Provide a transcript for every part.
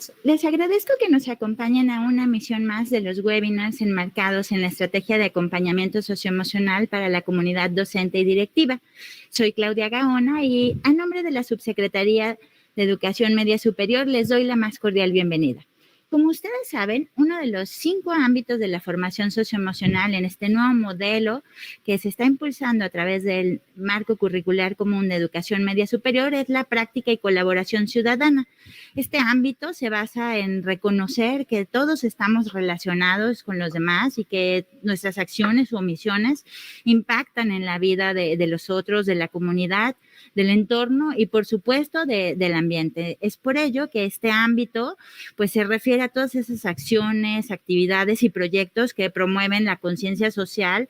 tardes. Les agradezco que nos acompañen a una emisión más de los webinars enmarcados en la estrategia de acompañamiento socioemocional para la comunidad docente y directiva. Soy Claudia Gaona y a nombre de la Subsecretaría de Educación Media Superior les doy la más cordial bienvenida. Como ustedes saben, uno de los 5 ámbitos de la formación socioemocional en este nuevo modelo que se está impulsando a través del marco curricular común de educación media superior es la práctica y colaboración ciudadana. Este ámbito se basa en reconocer que todos estamos relacionados con los demás y que nuestras acciones o omisiones impactan en la vida de los otros, de la comunidad, del entorno y, por supuesto, del ambiente. Es por ello que este ámbito pues, se refiere a todas esas acciones, actividades y proyectos que promueven la conciencia social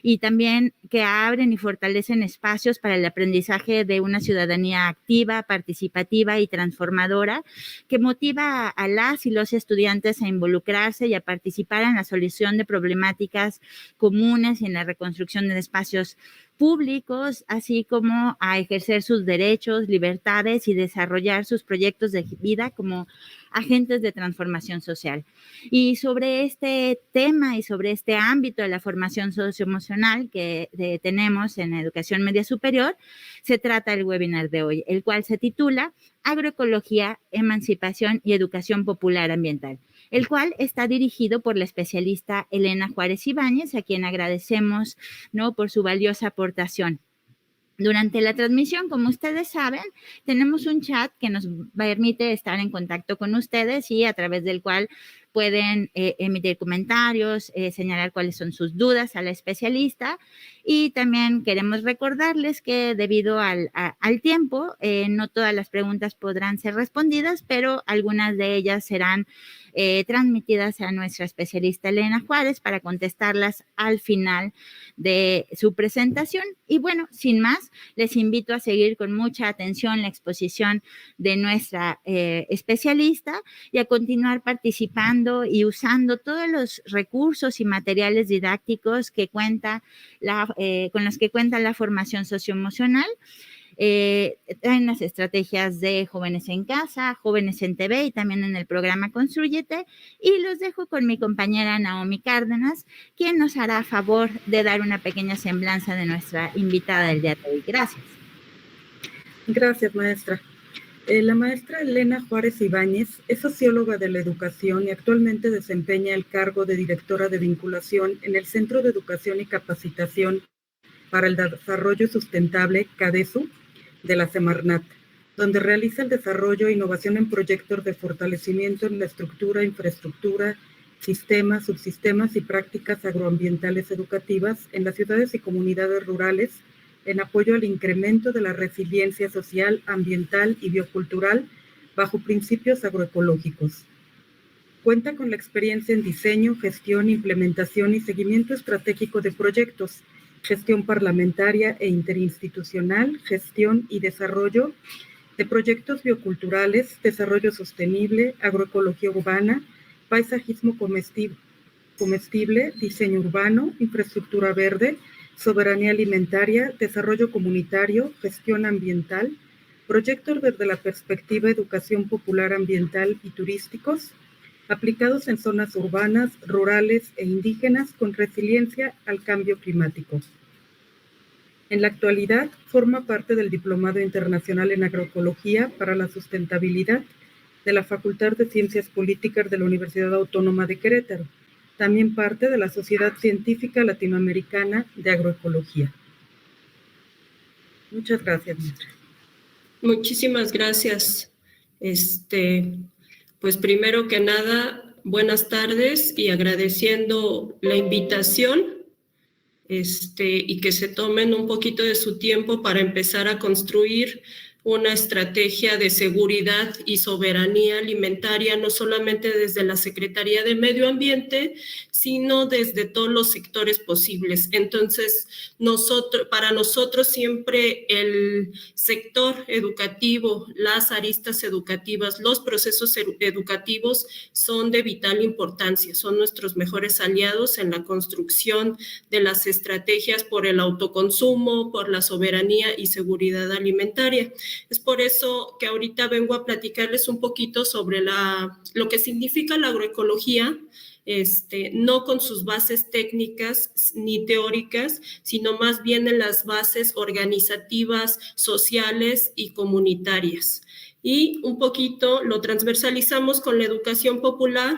y también que abren y fortalecen espacios para el aprendizaje de una ciudadanía activa, participativa y transformadora que motiva a las y los estudiantes a involucrarse y a participar en la solución de problemáticas comunes y en la reconstrucción de espacios públicos, así como a ejercer sus derechos, libertades y desarrollar sus proyectos de vida como agentes de transformación social. Y sobre este tema y sobre este ámbito de la formación socioemocional que tenemos en educación media superior, se trata el webinar de hoy, el cual se titula Agroecología, Emancipación y Educación Popular Ambiental, el cual está dirigido por la especialista Elena Juárez Ibáñez, a quien agradecemos, ¿no?, por su valiosa aportación. Durante la transmisión, como ustedes saben, tenemos un chat que nos permite estar en contacto con ustedes y a través del cual pueden emitir comentarios, señalar cuáles son sus dudas a la especialista y también queremos recordarles que debido al tiempo, no todas las preguntas podrán ser respondidas, pero algunas de ellas serán transmitidas a nuestra especialista Elena Juárez para contestarlas al final de su presentación. Y bueno, sin más, les invito a seguir con mucha atención la exposición de nuestra especialista y a continuar participando y usando todos los recursos y materiales didácticos que con los que cuenta la formación socioemocional. Traen las estrategias de Jóvenes en Casa, Jóvenes en TV y también en el programa Constrúyete. Y los dejo con mi compañera Naomi Cárdenas, quien nos hará favor de dar una pequeña semblanza de nuestra invitada del día de hoy. Gracias. Gracias, maestra. La maestra Elena Juárez Ibáñez es socióloga de la educación y actualmente desempeña el cargo de directora de vinculación en el Centro de Educación y Capacitación para el Desarrollo Sustentable, CADESU, de la Semarnat, donde realiza el desarrollo e innovación en proyectos de fortalecimiento en la estructura, infraestructura, sistemas, subsistemas y prácticas agroambientales educativas en las ciudades y comunidades rurales en apoyo al incremento de la resiliencia social, ambiental y biocultural bajo principios agroecológicos. Cuenta con la experiencia en diseño, gestión, implementación y seguimiento estratégico de proyectos, gestión parlamentaria e interinstitucional, gestión y desarrollo de proyectos bioculturales, desarrollo sostenible, agroecología urbana, paisajismo comestible, diseño urbano, infraestructura verde, soberanía alimentaria, desarrollo comunitario, gestión ambiental, proyectos desde la perspectiva educación popular ambiental y turísticos, aplicados en zonas urbanas, rurales e indígenas con resiliencia al cambio climático. En la actualidad, forma parte del Diplomado Internacional en Agroecología para la Sustentabilidad de la Facultad de Ciencias Políticas de la Universidad Autónoma de Querétaro, también parte de la Sociedad Científica Latinoamericana de Agroecología. Muchas gracias, maestra. Muchísimas gracias. Pues primero que nada, buenas tardes y agradeciendo la invitación y que se tomen un poquito de su tiempo para empezar a construir una estrategia de seguridad y soberanía alimentaria, no solamente desde la Secretaría de Medio Ambiente, sino desde todos los sectores posibles. Entonces, para nosotros siempre el sector educativo, las aristas educativas, los procesos educativos son de vital importancia, son nuestros mejores aliados en la construcción de las estrategias por el autoconsumo, por la soberanía y seguridad alimentaria. Es por eso que ahorita vengo a platicarles un poquito sobre lo que significa la agroecología, no con sus bases técnicas ni teóricas, sino más bien en las bases organizativas, sociales y comunitarias. Y un poquito lo transversalizamos con la educación popular,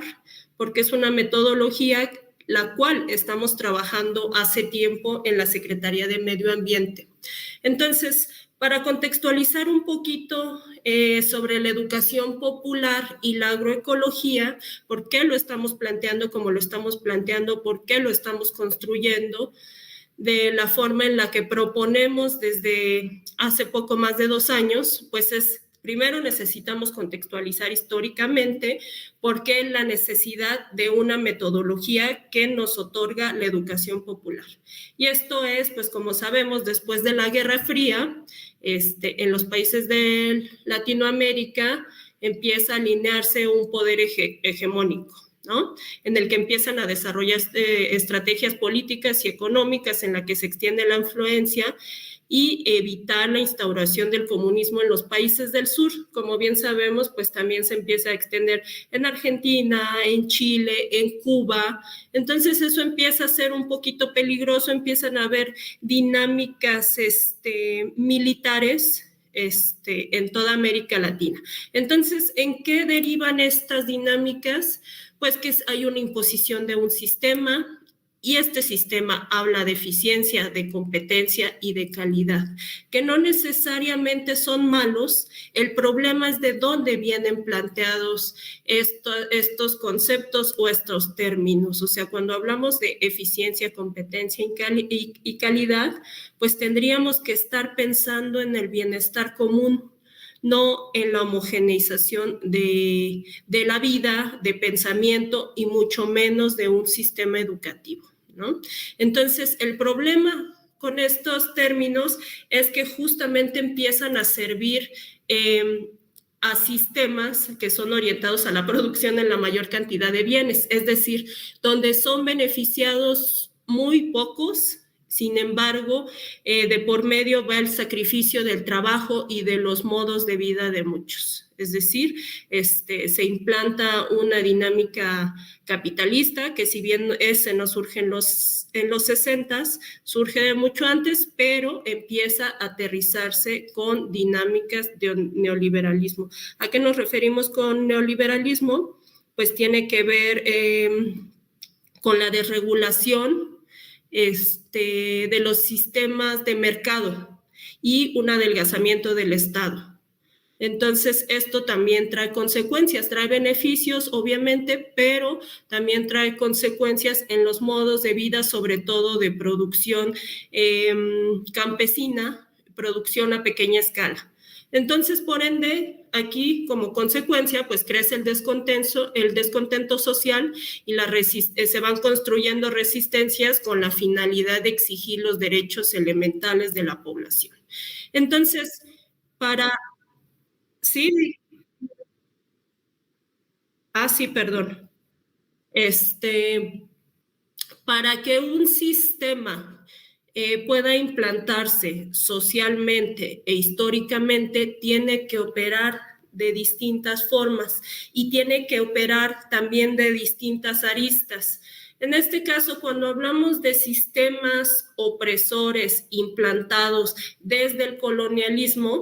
porque es una metodología la cual estamos trabajando hace tiempo en la Secretaría de Medio Ambiente. Entonces, para contextualizar un poquito sobre la educación popular y la agroecología, por qué lo estamos planteando como lo estamos planteando, por qué lo estamos construyendo, de la forma en la que proponemos desde hace poco más de 2 años, pues es, primero necesitamos contextualizar históricamente por qué la necesidad de una metodología que nos otorga la educación popular. Y esto es, pues como sabemos, después de la Guerra Fría, en los países de Latinoamérica empieza a alinearse un poder hegemónico, ¿no? En el que empiezan a desarrollar estrategias políticas y económicas en la que se extiende la influencia y evitar la instauración del comunismo en los países del sur. Como bien sabemos, pues también se empieza a extender en Argentina, en Chile, en Cuba. Entonces eso empieza a ser un poquito peligroso, empiezan a haber dinámicas militares en toda América Latina. Entonces, ¿en qué derivan estas dinámicas? Pues que hay una imposición de un sistema, y este sistema habla de eficiencia, de competencia y de calidad, que no necesariamente son malos. El problema es de dónde vienen planteados estos conceptos o estos términos. O sea, cuando hablamos de eficiencia, competencia y calidad, pues tendríamos que estar pensando en el bienestar común, no en la homogeneización de la vida, de pensamiento y mucho menos de un sistema educativo, ¿no? Entonces, el problema con estos términos es que justamente empiezan a servir a sistemas que son orientados a la producción en la mayor cantidad de bienes, es decir, donde son beneficiados muy pocos. Sin embargo, de por medio va el sacrificio del trabajo y de los modos de vida de muchos. Es decir, se implanta una dinámica capitalista que, si bien ese no surge en los 60s, surge de mucho antes, pero empieza a aterrizarse con dinámicas de neoliberalismo. ¿A qué nos referimos con neoliberalismo? Pues tiene que ver con la desregulación de los sistemas de mercado y un adelgazamiento del Estado. Entonces, esto también trae consecuencias, trae beneficios, obviamente, pero también trae consecuencias en los modos de vida, sobre todo de producción campesina, producción a pequeña escala. Entonces, por ende, aquí como consecuencia, pues crece el descontento social y se van construyendo resistencias con la finalidad de exigir los derechos elementales de la población. Entonces, sí, sí, perdón. Para que un sistema pueda implantarse socialmente e históricamente, tiene que operar de distintas formas y tiene que operar también de distintas aristas. En este caso, cuando hablamos de sistemas opresores implantados desde el colonialismo,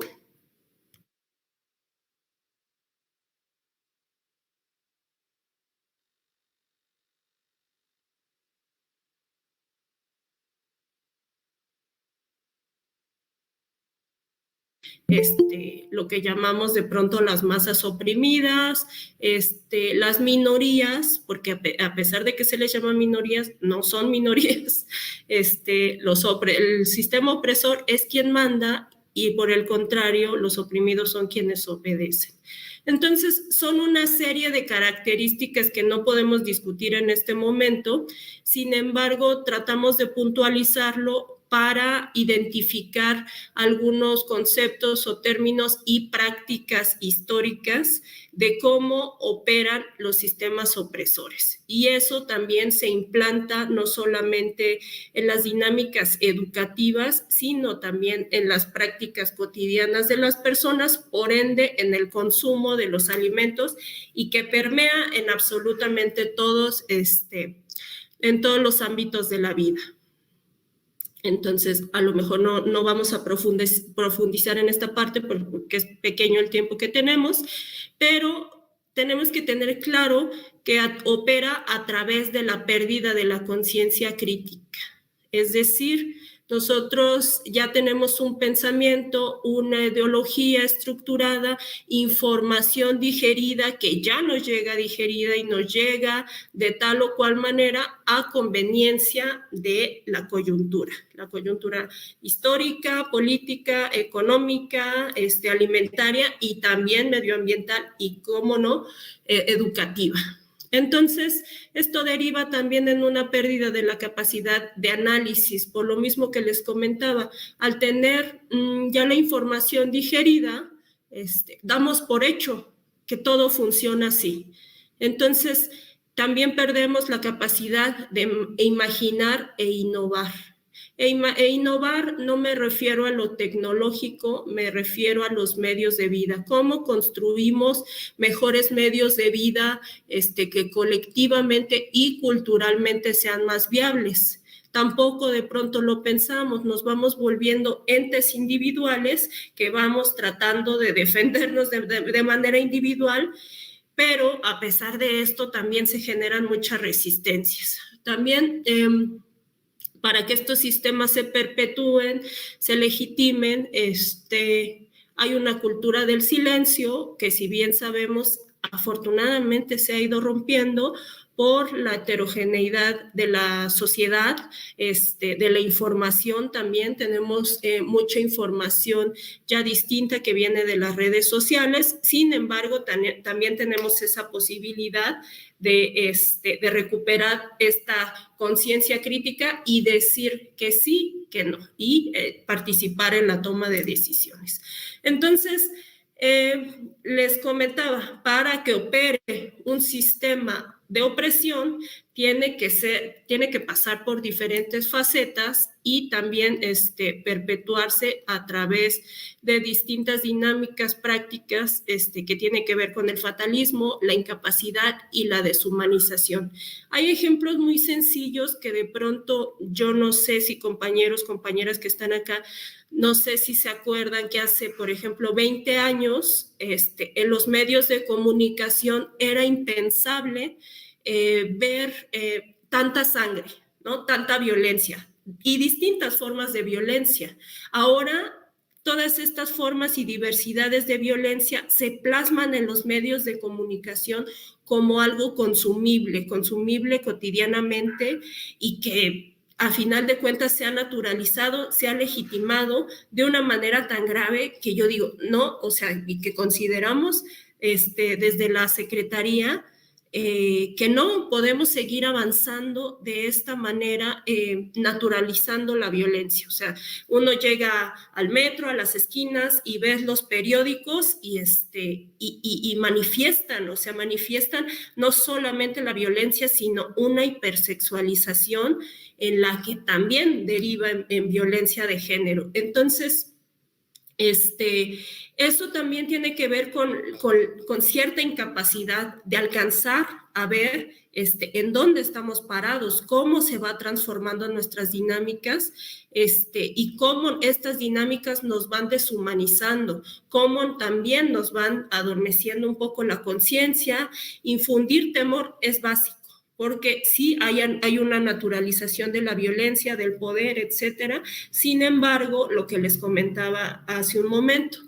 lo que llamamos de pronto las masas oprimidas, las minorías, porque a pesar de que se les llama minorías, no son minorías. El sistema opresor es quien manda y, por el contrario, los oprimidos son quienes obedecen. Entonces, son una serie de características que no podemos discutir en este momento. Sin embargo, tratamos de puntualizarlo para identificar algunos conceptos o términos y prácticas históricas de cómo operan los sistemas opresores. Y eso también se implanta no solamente en las dinámicas educativas, sino también en las prácticas cotidianas de las personas, por ende en el consumo de los alimentos, y que permea en absolutamente todos, en todos los ámbitos de la vida. Entonces, a lo mejor no vamos a profundizar en esta parte porque es pequeño el tiempo que tenemos, pero tenemos que tener claro que opera a través de la pérdida de la conciencia crítica. Es decir, nosotros ya tenemos un pensamiento, una ideología estructurada, información digerida que ya nos llega digerida y nos llega de tal o cual manera a conveniencia de la coyuntura histórica, política, económica, alimentaria y también medioambiental y, cómo no, educativa. Entonces, esto deriva también en una pérdida de la capacidad de análisis, por lo mismo que les comentaba. Al tener ya la información digerida, damos por hecho que todo funciona así. Entonces, también perdemos la capacidad de imaginar e innovar. Innovar no me refiero a lo tecnológico, me refiero a los medios de vida. ¿Cómo construimos mejores medios de vida que colectivamente y culturalmente sean más viables? Tampoco de pronto lo pensamos, nos vamos volviendo entes individuales que vamos tratando de defendernos de manera individual, pero a pesar de esto también se generan muchas resistencias. También para que estos sistemas se perpetúen, se legitimen, hay una cultura del silencio que, si bien sabemos, afortunadamente se ha ido rompiendo por la heterogeneidad de la sociedad, de la información también. Tenemos mucha información ya distinta que viene de las redes sociales. Sin embargo, también tenemos esa posibilidad de recuperar esta conciencia crítica y decir que sí, que no, y participar en la toma de decisiones. Entonces, les comentaba, para que opere un sistema de opresión, tiene que pasar por diferentes facetas y también perpetuarse a través de distintas dinámicas prácticas que tienen que ver con el fatalismo, la incapacidad y la deshumanización. Hay ejemplos muy sencillos que de pronto yo no sé si compañeros, compañeras que están acá, no sé si se acuerdan que hace, por ejemplo, 20 años, en los medios de comunicación era impensable ver tanta sangre, ¿no? Tanta violencia y distintas formas de violencia. Ahora, todas estas formas y diversidades de violencia se plasman en los medios de comunicación como algo consumible cotidianamente, y que a final de cuentas se ha naturalizado, se ha legitimado de una manera tan grave que yo digo, no, o sea, y que consideramos desde la Secretaría que no podemos seguir avanzando de esta manera, naturalizando la violencia. O sea, uno llega al metro, a las esquinas, y ves los periódicos y manifiestan, o sea, manifiestan no solamente la violencia, sino una hipersexualización en la que también deriva en violencia de género. Entonces, eso también tiene que ver con cierta incapacidad de alcanzar a ver en dónde estamos parados, cómo se va transformando nuestras dinámicas, y cómo estas dinámicas nos van deshumanizando, cómo también nos van adormeciendo un poco la conciencia. Infundir temor es básico, porque sí hay una naturalización de la violencia, del poder, etcétera. Sin embargo, lo que les comentaba hace un momento,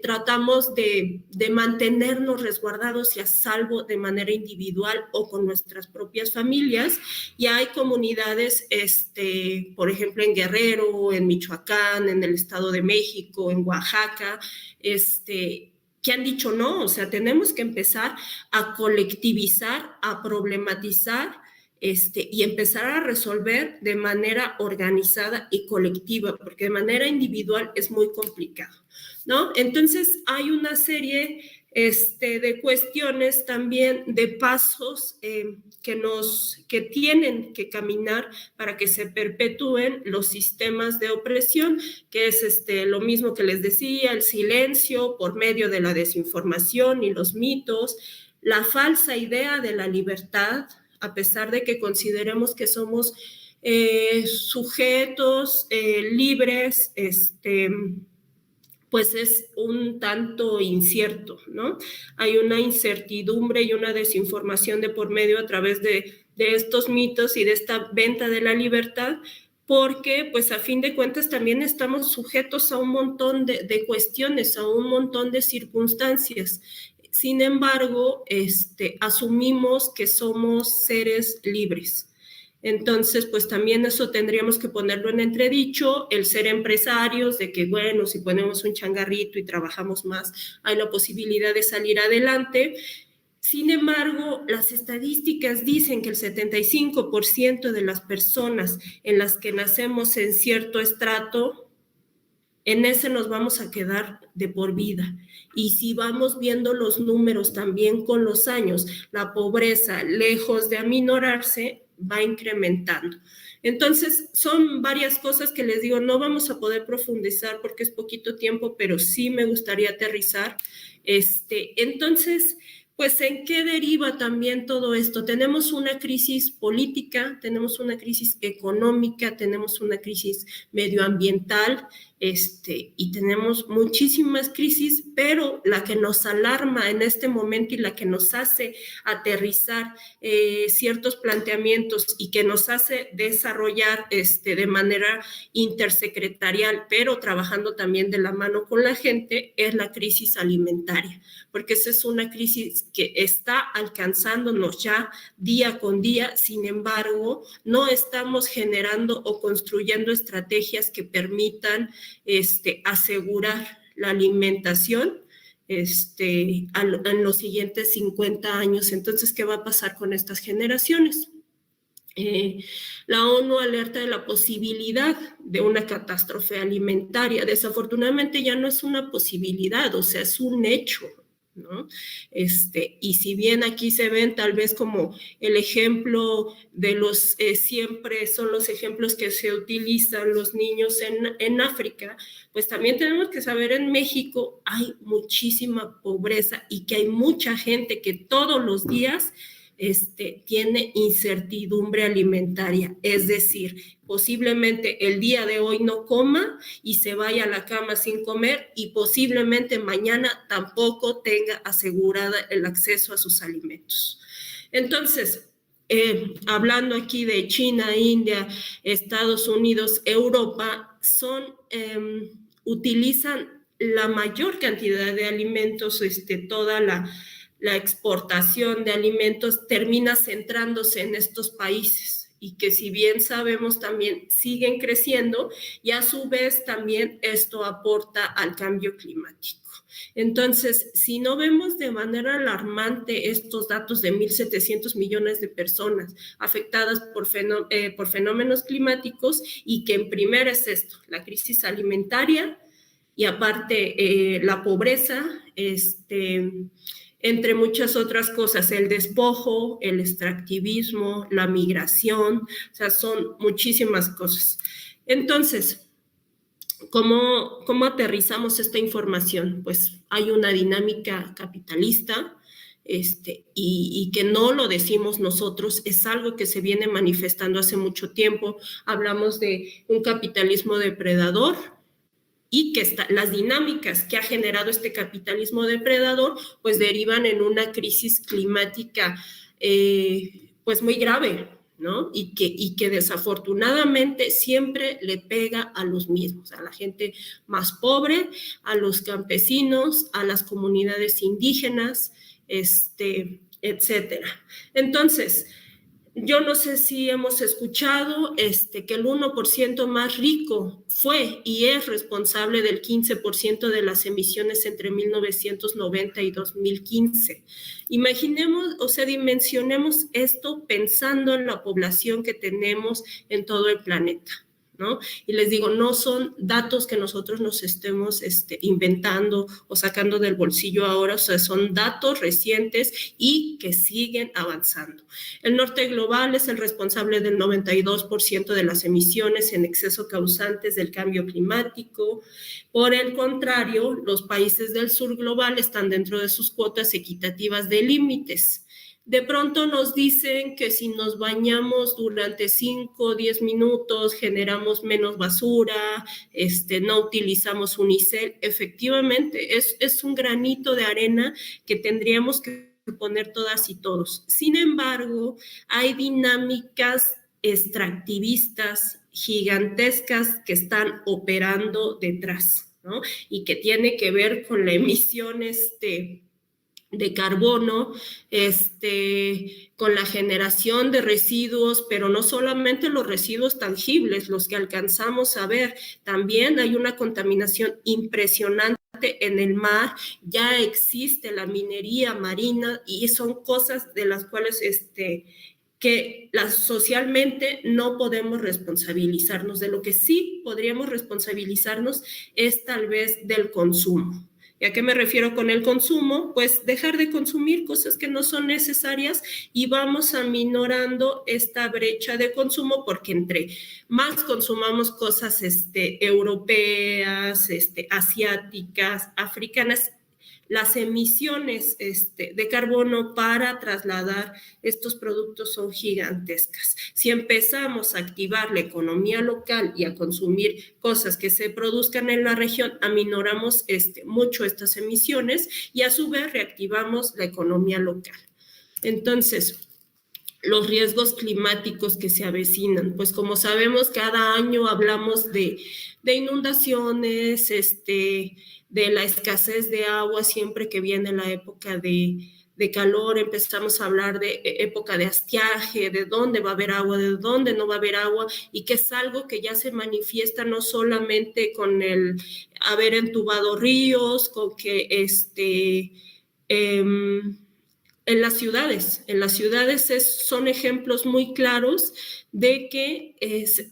tratamos de mantenernos resguardados y a salvo de manera individual o con nuestras propias familias, y hay comunidades, por ejemplo, en Guerrero, en Michoacán, en el Estado de México, en Oaxaca, que han dicho no, o sea, tenemos que empezar a colectivizar, a problematizar y empezar a resolver de manera organizada y colectiva, porque de manera individual es muy complicado, ¿no? Entonces hay una serie de cuestiones también, de pasos que tienen que caminar para que se perpetúen los sistemas de opresión, que es lo mismo que les decía, el silencio por medio de la desinformación y los mitos, la falsa idea de la libertad, a pesar de que consideremos que somos sujetos libres, pues es un tanto incierto, ¿no? Hay una incertidumbre y una desinformación de por medio a través de estos mitos y de esta venta de la libertad, porque pues a fin de cuentas también estamos sujetos a un montón de cuestiones, a un montón de circunstancias. Sin embargo, asumimos que somos seres libres. Entonces, pues también eso tendríamos que ponerlo en entredicho, el ser empresarios, de que, bueno, si ponemos un changarrito y trabajamos más, hay la posibilidad de salir adelante. Sin embargo, las estadísticas dicen que el 75% de las personas en las que nacemos en cierto estrato, en ese nos vamos a quedar de por vida. Y si vamos viendo los números también con los años, la pobreza, lejos de aminorarse, va incrementando. Entonces, son varias cosas que les digo, no vamos a poder profundizar porque es poquito tiempo, pero sí me gustaría aterrizar. Entonces, pues, ¿en qué deriva también todo esto? Tenemos una crisis política, tenemos una crisis económica, tenemos una crisis medioambiental, y tenemos muchísimas crisis, pero la que nos alarma en este momento y la que nos hace aterrizar ciertos planteamientos y que nos hace desarrollar de manera intersecretarial, pero trabajando también de la mano con la gente, es la crisis alimentaria, porque esa es una crisis que está alcanzándonos ya día con día. Sin embargo, no estamos generando o construyendo estrategias que permitan asegurar la alimentación en los siguientes 50 años. Entonces, ¿qué va a pasar con estas generaciones? La ONU alerta de la posibilidad de una catástrofe alimentaria. Desafortunadamente ya no es una posibilidad, o sea, es un hecho, ¿no? Y si bien aquí se ven tal vez como el ejemplo de los, siempre son los ejemplos que se utilizan los niños en África, pues también tenemos que saber, en México hay muchísima pobreza y que hay mucha gente que todos los días tiene incertidumbre alimentaria, es decir, posiblemente el día de hoy no coma y se vaya a la cama sin comer, y posiblemente mañana tampoco tenga asegurada el acceso a sus alimentos. Entonces, hablando aquí de China, India, Estados Unidos, Europa, utilizan la mayor cantidad de alimentos, toda la exportación de alimentos termina centrándose en estos países, y que, si bien sabemos, también siguen creciendo, y a su vez también esto aporta al cambio climático. Entonces, si no vemos de manera alarmante estos datos de 1.700 millones de personas afectadas por fenómenos climáticos, y que en primera es esto, la crisis alimentaria, y aparte la pobreza, entre muchas otras cosas, el despojo, el extractivismo, la migración, o sea, son muchísimas cosas. Entonces, ¿cómo aterrizamos esta información? Pues hay una dinámica capitalista, y que no lo decimos nosotros, es algo que se viene manifestando hace mucho tiempo. Hablamos de un capitalismo depredador, y que las dinámicas que ha generado este capitalismo depredador pues derivan en una crisis climática pues muy grave, ¿no? Y que desafortunadamente siempre le pega a los mismos, a la gente más pobre, a los campesinos, a las comunidades indígenas, etcétera. Entonces, yo no sé si hemos escuchado que el 1% más rico fue y es responsable del 15% de las emisiones entre 1990 y 2015. Imaginemos, o sea, dimensionemos esto pensando en la población que tenemos en todo el planeta, ¿no? Y les digo, no son datos que nosotros nos estemos inventando o sacando del bolsillo ahora, o sea, son datos recientes y que siguen avanzando. El norte global es el responsable del 92% de las emisiones en exceso causantes del cambio climático. Por el contrario, los países del sur global están dentro de sus cuotas equitativas de límites. De pronto nos dicen que si nos bañamos durante 5 o 10 minutos generamos menos basura, no utilizamos unicel. Efectivamente, es un granito de arena que tendríamos que poner todas y todos. Sin embargo, hay dinámicas extractivistas gigantescas que están operando detrás, ¿no? Y que tiene que ver con la emisión de carbono, con la generación de residuos, pero no solamente los residuos tangibles, los que alcanzamos a ver, también hay una contaminación impresionante en el mar, ya existe la minería marina y son cosas de las cuales que socialmente no podemos responsabilizarnos. De lo que sí podríamos responsabilizarnos es tal vez del consumo. ¿Y a qué me refiero con el consumo? Pues dejar de consumir cosas que no son necesarias y vamos aminorando esta brecha de consumo, porque entre más consumamos cosas europeas, asiáticas, africanas, las emisiones de carbono para trasladar estos productos son gigantescas. Si empezamos a activar la economía local y a consumir cosas que se produzcan en la región, aminoramos mucho estas emisiones y a su vez reactivamos la economía local. Entonces, los riesgos climáticos que se avecinan, pues como sabemos, cada año hablamos de inundaciones, de la escasez de agua siempre que viene la época de calor, empezamos a hablar de época de estiaje, de dónde va a haber agua, de dónde no va a haber agua, y que es algo que ya se manifiesta no solamente con el haber entubado ríos, con que en las ciudades son ejemplos muy claros de que,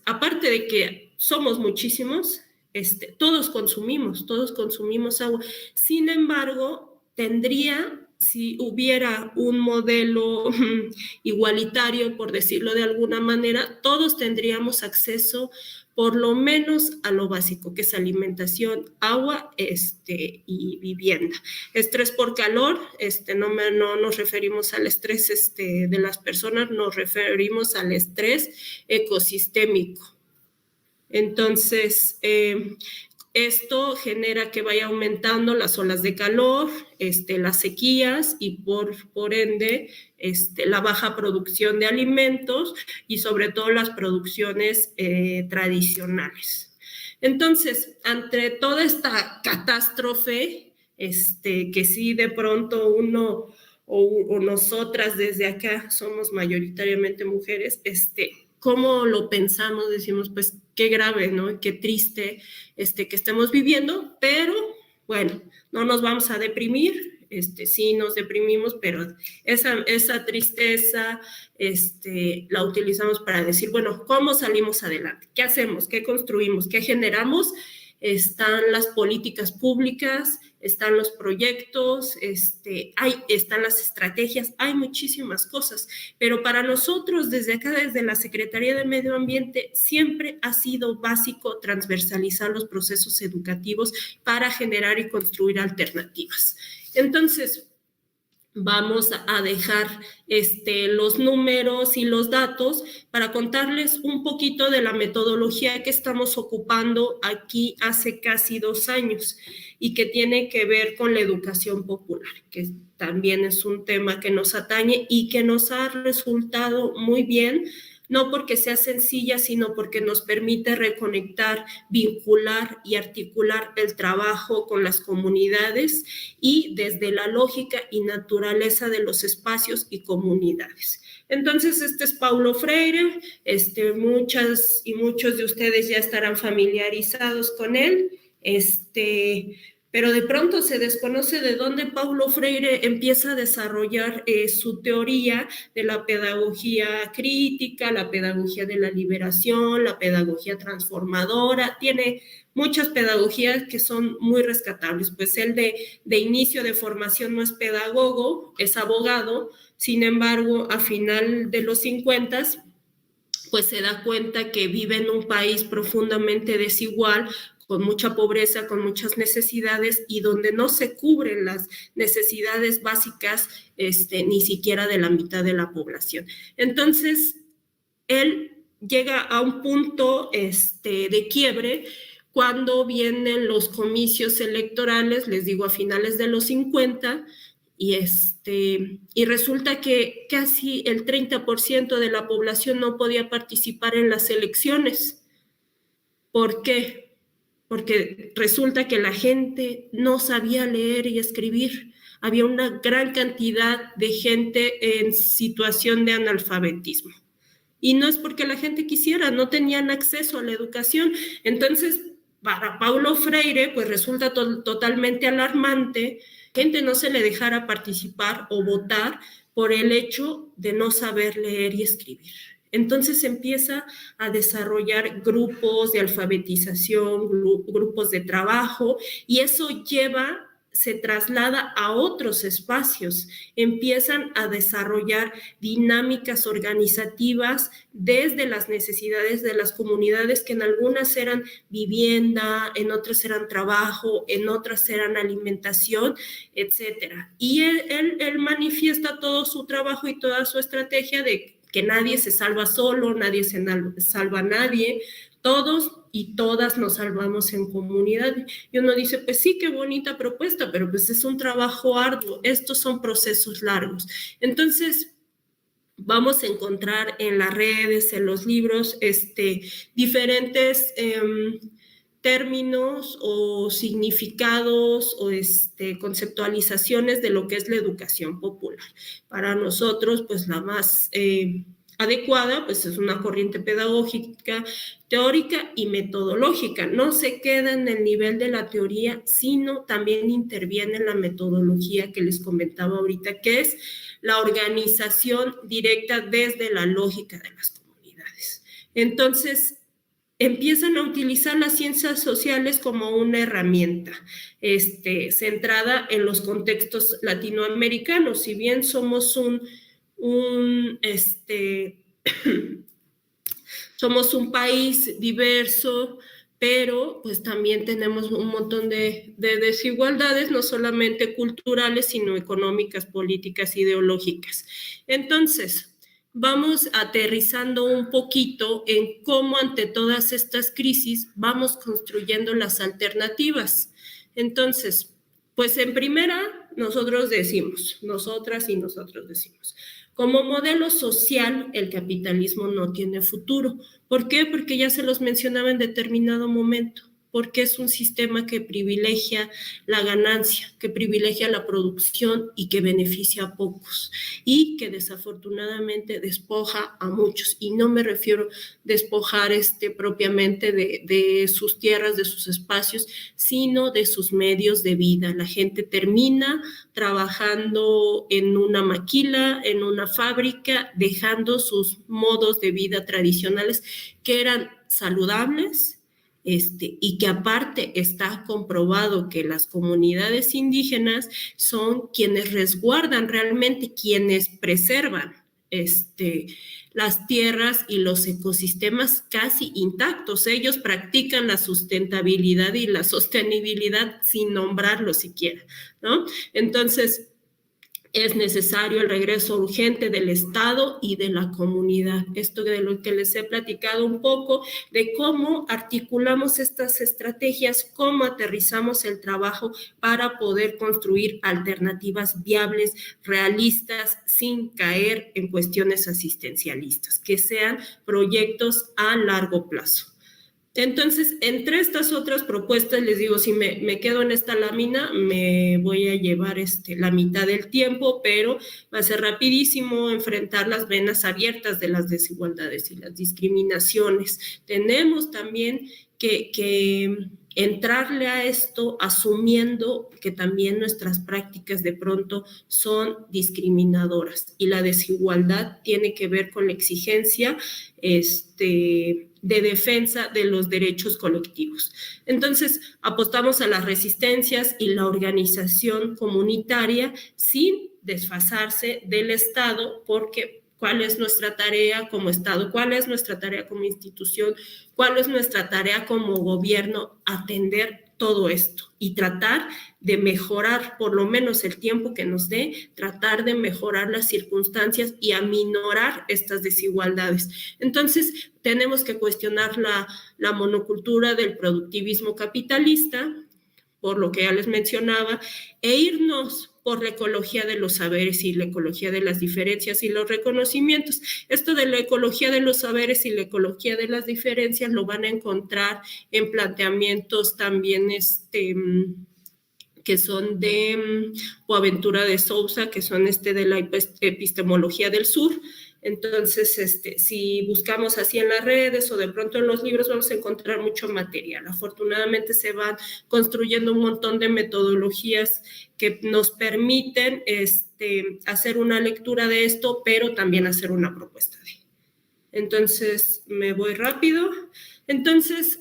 aparte de que somos muchísimos, todos consumimos agua. Sin embargo, si hubiera un modelo igualitario, por decirlo de alguna manera, todos tendríamos acceso por lo menos a lo básico, que es alimentación, agua y vivienda. Estrés por calor, no nos referimos al estrés de las personas, nos referimos al estrés ecosistémico. Entonces, esto genera que vaya aumentando las olas de calor, las sequías y por ende la baja producción de alimentos y sobre todo las producciones tradicionales. Entonces, ante toda esta catástrofe, que sí de pronto uno o nosotras desde acá somos mayoritariamente mujeres, ¿cómo lo pensamos? Decimos, pues, qué grave, ¿no? Qué triste que estemos viviendo, pero bueno, no nos vamos a deprimir, sí nos deprimimos, pero esa tristeza la utilizamos para decir, bueno, ¿cómo salimos adelante? ¿Qué hacemos? ¿Qué construimos? ¿Qué generamos? Están las políticas públicas, están los proyectos, están las estrategias, hay muchísimas cosas, pero para nosotros desde acá, desde la Secretaría de Medio Ambiente, siempre ha sido básico transversalizar los procesos educativos para generar y construir alternativas. Entonces, vamos a dejar los números y los datos para contarles un poquito de la metodología que estamos ocupando aquí hace casi 2 años y que tiene que ver con la educación popular, que también es un tema que nos atañe y que nos ha resultado muy bien no porque sea sencilla, sino porque nos permite reconectar, vincular y articular el trabajo con las comunidades y desde la lógica y naturaleza de los espacios y comunidades. Entonces, este es Paulo Freire, muchas y muchos de ustedes ya estarán familiarizados con él, pero de pronto se desconoce de dónde Paulo Freire empieza a desarrollar su teoría de la pedagogía crítica, la pedagogía de la liberación, la pedagogía transformadora. Tiene muchas pedagogías que son muy rescatables, pues él de inicio de formación no es pedagogo, es abogado. Sin embargo, a final de los 50, pues se da cuenta que vive en un país profundamente desigual, con mucha pobreza, con muchas necesidades y donde no se cubren las necesidades básicas ni siquiera de la mitad de la población. Entonces, él llega a un punto de quiebre cuando vienen los comicios electorales, les digo, a finales de los 50, y resulta que casi el 30% de la población no podía participar en las elecciones. ¿Por qué? Porque resulta que la gente no sabía leer y escribir. Había una gran cantidad de gente en situación de analfabetismo. Y no es porque la gente quisiera, no tenían acceso a la educación. Entonces, para Paulo Freire, pues resulta totalmente alarmante que gente no se le dejara participar o votar por el hecho de no saber leer y escribir. Entonces empieza a desarrollar grupos de alfabetización, grupos de trabajo, y eso se traslada a otros espacios. Empiezan a desarrollar dinámicas organizativas desde las necesidades de las comunidades, que en algunas eran vivienda, en otras eran trabajo, en otras eran alimentación, etcétera. Y él manifiesta todo su trabajo y toda su estrategia de que nadie se salva solo, nadie se salva a nadie, todos y todas nos salvamos en comunidad. Y uno dice, pues sí, qué bonita propuesta, pero pues es un trabajo arduo, estos son procesos largos. Entonces, vamos a encontrar en las redes, en los libros, diferentes términos o significados o conceptualizaciones de lo que es la educación popular. Para nosotros, pues la más adecuada, pues es una corriente pedagógica, teórica y metodológica. No se queda en el nivel de la teoría, sino también interviene en la metodología que les comentaba ahorita, que es la organización directa desde la lógica de las comunidades. Entonces, empiezan a utilizar las ciencias sociales como una herramienta centrada en los contextos latinoamericanos. Si bien somos somos un país diverso, pero pues también tenemos un montón de desigualdades, no solamente culturales, sino económicas, políticas, ideológicas. Entonces, vamos aterrizando un poquito en cómo ante todas estas crisis vamos construyendo las alternativas. Entonces, pues en primera, nosotras y nosotros decimos, como modelo social, el capitalismo no tiene futuro. ¿Por qué? Porque ya se los mencionaba en determinado momento. Porque es un sistema que privilegia la ganancia, que privilegia la producción y que beneficia a pocos y que desafortunadamente despoja a muchos. Y no me refiero a despojar propiamente de sus tierras, de sus espacios, sino de sus medios de vida. La gente termina trabajando en una maquila, en una fábrica, dejando sus modos de vida tradicionales que eran saludables, y que aparte está comprobado que las comunidades indígenas son quienes resguardan realmente, quienes preservan las tierras y los ecosistemas casi intactos. Ellos practican la sustentabilidad y la sostenibilidad sin nombrarlo siquiera, ¿no? Entonces, es necesario el regreso urgente del Estado y de la comunidad. Esto de lo que les he platicado un poco, de cómo articulamos estas estrategias, cómo aterrizamos el trabajo para poder construir alternativas viables, realistas, sin caer en cuestiones asistencialistas, que sean proyectos a largo plazo. Entonces, entre estas otras propuestas, les digo, si me quedo en esta lámina, me voy a llevar la mitad del tiempo, pero va a ser rapidísimo enfrentar las venas abiertas de las desigualdades y las discriminaciones. Tenemos también que entrarle a esto asumiendo que también nuestras prácticas de pronto son discriminadoras y la desigualdad tiene que ver con la exigencia de defensa de los derechos colectivos. Entonces, apostamos a las resistencias y la organización comunitaria sin desfasarse del Estado, porque ¿cuál es nuestra tarea como Estado? ¿Cuál es nuestra tarea como institución? ¿Cuál es nuestra tarea como gobierno? Atender todo esto y tratar de mejorar, por lo menos el tiempo que nos dé, tratar de mejorar las circunstancias y aminorar estas desigualdades. Entonces, tenemos que cuestionar la monocultura del productivismo capitalista, por lo que ya les mencionaba, e irnos por la ecología de los saberes y la ecología de las diferencias y los reconocimientos. Esto de la ecología de los saberes y la ecología de las diferencias lo van a encontrar en planteamientos también que son de Boaventura de Sousa, que son de la epistemología del sur. Entonces, si buscamos así en las redes o de pronto en los libros, vamos a encontrar mucho material. Afortunadamente se van construyendo un montón de metodologías que nos permiten hacer una lectura de esto, pero también hacer una propuesta de. Entonces, me voy rápido. Entonces,